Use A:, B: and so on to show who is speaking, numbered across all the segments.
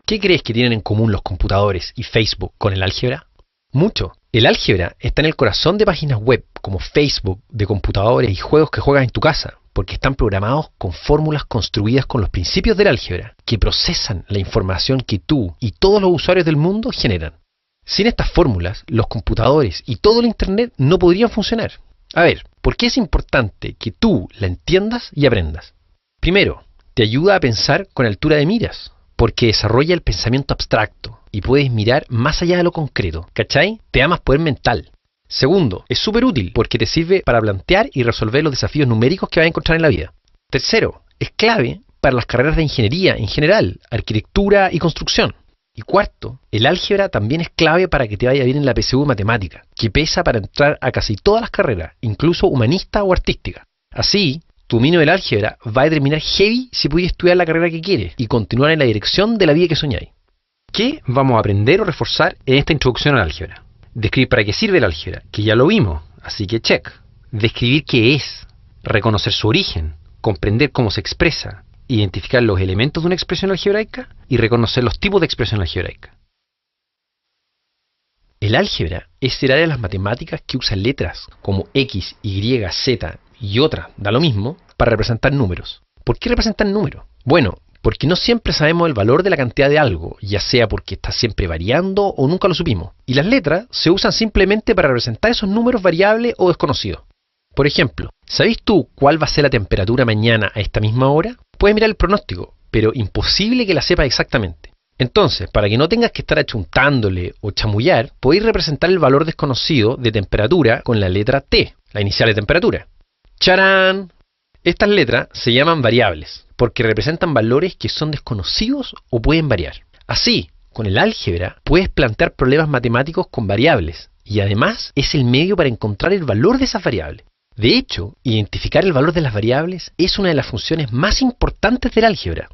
A: ¿Qué crees que tienen en común los computadores y Facebook con el álgebra? Mucho. El álgebra está en el corazón de páginas web como Facebook, de computadores y juegos que juegas en tu casa, porque están programados con fórmulas construidas con los principios del álgebra, que procesan la información que tú y todos los usuarios del mundo generan. Sin estas fórmulas, los computadores y todo el Internet no podrían funcionar. A ver, ¿por qué es importante que tú la entiendas y aprendas? Primero, te ayuda a pensar con altura de miras, porque desarrolla el pensamiento abstracto y puedes mirar más allá de lo concreto, ¿cachai? Te da más poder mental. Segundo, es súper útil porque te sirve para plantear y resolver los desafíos numéricos que vas a encontrar en la vida. Tercero, es clave para las carreras de ingeniería en general, arquitectura y construcción. Y cuarto, el álgebra también es clave para que te vaya bien en la PSU de matemática, que pesa para entrar a casi todas las carreras, incluso humanista o artística. Así, tu dominio del álgebra va a determinar heavy si puedes estudiar la carrera que quieres y continuar en la dirección de la vida que soñáis. ¿Qué vamos a aprender o reforzar en esta introducción al álgebra? Describir para qué sirve el álgebra, que ya lo vimos, así que check. Describir qué es, reconocer su origen, comprender cómo se expresa, identificar los elementos de una expresión algebraica y reconocer los tipos de expresión algebraica. El álgebra es el área de las matemáticas que usa letras como X, Y, Z y otras, da lo mismo, para representar números. ¿Por qué representan números? Bueno, porque no siempre sabemos el valor de la cantidad de algo, ya sea porque está siempre variando o nunca lo supimos. Y las letras se usan simplemente para representar esos números variables o desconocidos. Por ejemplo, ¿sabéis tú cuál va a ser la temperatura mañana a esta misma hora? Puedes mirar el pronóstico, pero imposible que la sepas exactamente. Entonces, para que no tengas que estar achuntándole o chamullar, podéis representar el valor desconocido de temperatura con la letra T, la inicial de temperatura. ¡Charán! Estas letras se llaman variables, porque representan valores que son desconocidos o pueden variar. Así, con el álgebra puedes plantear problemas matemáticos con variables, y además es el medio para encontrar el valor de esas variables. De hecho, identificar el valor de las variables es una de las funciones más importantes del álgebra.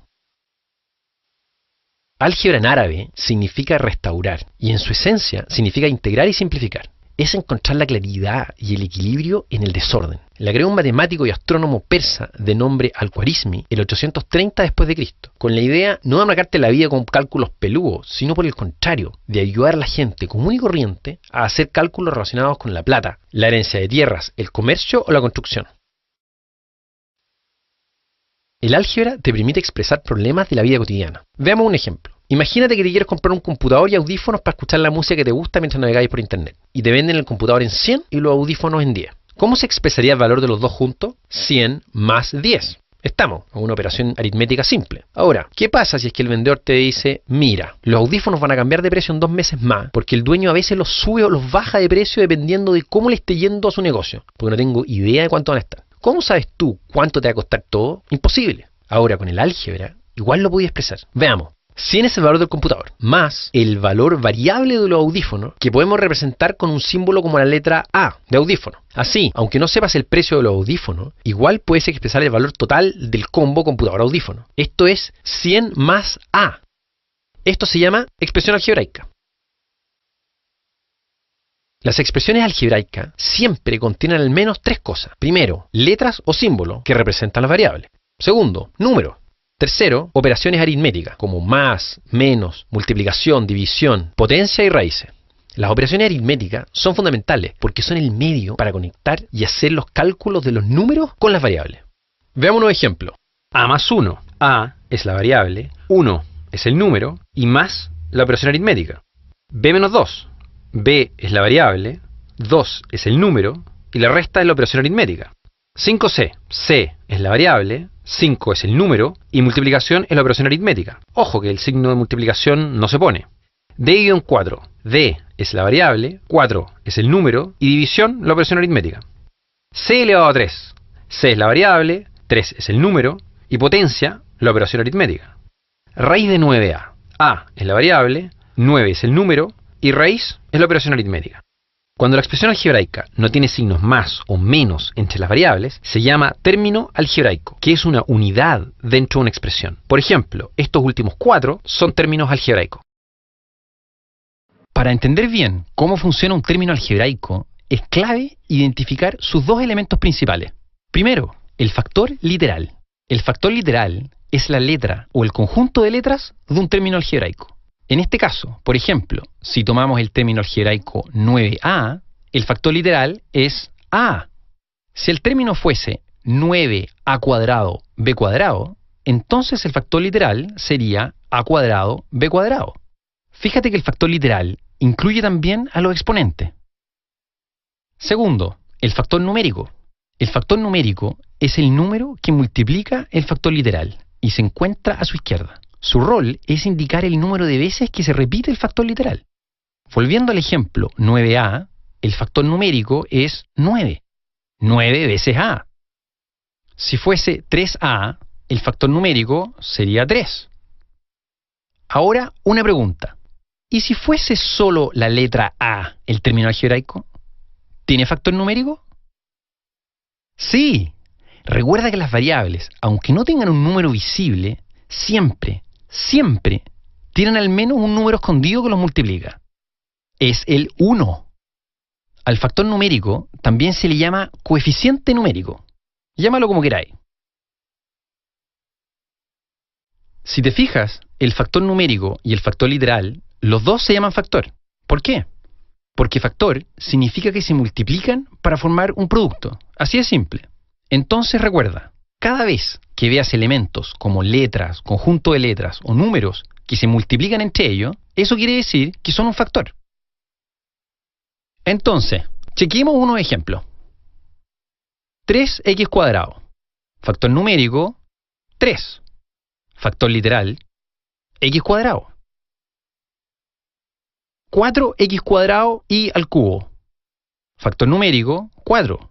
A: Álgebra en árabe significa restaurar, y en su esencia significa integrar y simplificar. Es encontrar la claridad y el equilibrio en el desorden. La creó un matemático y astrónomo persa de nombre Al-Khwarizmi el 830 después de Cristo, con la idea no de amargarte la vida con cálculos peludos, sino por el contrario, de ayudar a la gente común y corriente a hacer cálculos relacionados con la plata, la herencia de tierras, el comercio o la construcción. El álgebra te permite expresar problemas de la vida cotidiana. Veamos un ejemplo. Imagínate que te quieres comprar un computador y audífonos para escuchar la música que te gusta mientras navegáis por internet. Y te venden el computador en 100 y los audífonos en 10. ¿Cómo se expresaría el valor de los dos juntos? 100 más 10. Estamos en una operación aritmética simple. Ahora, ¿qué pasa si es que el vendedor te dice, mira, los audífonos van a cambiar de precio en 2 meses más, porque el dueño a veces los sube o los baja de precio dependiendo de cómo le esté yendo a su negocio, porque no tengo idea de cuánto van a estar? ¿Cómo sabes tú cuánto te va a costar todo? Imposible. Ahora, con el álgebra, igual lo podía expresar. Veamos. 100 es el valor del computador, más el valor variable de los audífonos, que podemos representar con un símbolo como la letra A de audífono. Así, aunque no sepas el precio de los audífonos, igual puedes expresar el valor total del combo computador-audífono. Esto es 100 más A. Esto se llama expresión algebraica. Las expresiones algebraicas siempre contienen al menos 3 cosas. Primero, letras o símbolos que representan las variables. Segundo, números. Tercero, operaciones aritméticas, como más, menos, multiplicación, división, potencia y raíces. Las operaciones aritméticas son fundamentales porque son el medio para conectar y hacer los cálculos de los números con las variables. Veamos un ejemplo. A más 1. A es la variable, 1 es el número y más la operación aritmética. B menos 2. B es la variable, 2 es el número y la resta es la operación aritmética. 5C. C es la variable, 5 es el número y multiplicación es la operación aritmética. Ojo que el signo de multiplicación no se pone. D-4. D es la variable, 4 es el número y división la operación aritmética. C elevado a 3. C es la variable, 3 es el número y potencia la operación aritmética. Raíz de 9A. A es la variable, 9 es el número y raíz es la operación aritmética. Cuando la expresión algebraica no tiene signos más o menos entre las variables, se llama término algebraico, que es una unidad dentro de una expresión. Por ejemplo, estos últimos 4 son términos algebraicos. Para entender bien cómo funciona un término algebraico, es clave identificar sus 2 elementos principales. Primero, el factor literal. El factor literal es la letra o el conjunto de letras de un término algebraico. En este caso, por ejemplo, si tomamos el término algebraico 9a, el factor literal es a. Si el término fuese 9a cuadrado b cuadrado, entonces el factor literal sería a cuadrado b cuadrado. Fíjate que el factor literal incluye también a los exponentes. Segundo, el factor numérico. El factor numérico es el número que multiplica el factor literal y se encuentra a su izquierda. Su rol es indicar el número de veces que se repite el factor literal. Volviendo al ejemplo 9a, el factor numérico es 9. 9 veces a. Si fuese 3a, el factor numérico sería 3. Ahora, una pregunta. ¿Y si fuese solo la letra a, el término algebraico? ¿Tiene factor numérico? Sí. Recuerda que las variables, aunque no tengan un número visible, siempre tienen al menos un número escondido que los multiplica. Es el 1. Al factor numérico también se le llama coeficiente numérico. Llámalo como queráis. Si te fijas, el factor numérico y el factor literal, los dos se llaman factor. ¿Por qué? Porque factor significa que se multiplican para formar un producto. Así de simple. Entonces recuerda, cada vez que veas elementos como letras, conjunto de letras o números que se multiplican entre ellos, eso quiere decir que son un factor. Entonces, chequemos unos ejemplos. 3x cuadrado. Factor numérico, 3. Factor literal, x cuadrado. 4x cuadrado y al cubo. Factor numérico, 4.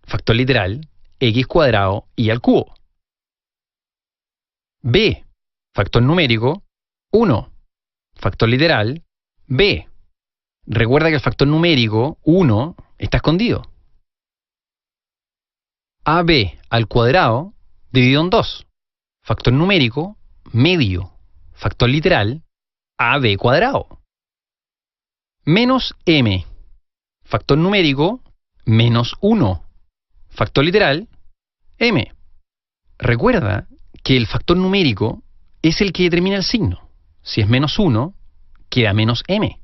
A: Factor literal, x cuadrado y al cubo. B. Factor numérico, 1. Factor literal, b. Recuerda que el factor numérico, 1, está escondido. AB al cuadrado dividido en 2. Factor numérico, medio. Factor literal, AB cuadrado. Menos m. Factor numérico, menos 1. Factor literal, m. Recuerda que el factor numérico es el que determina el signo. Si es menos 1, queda menos m.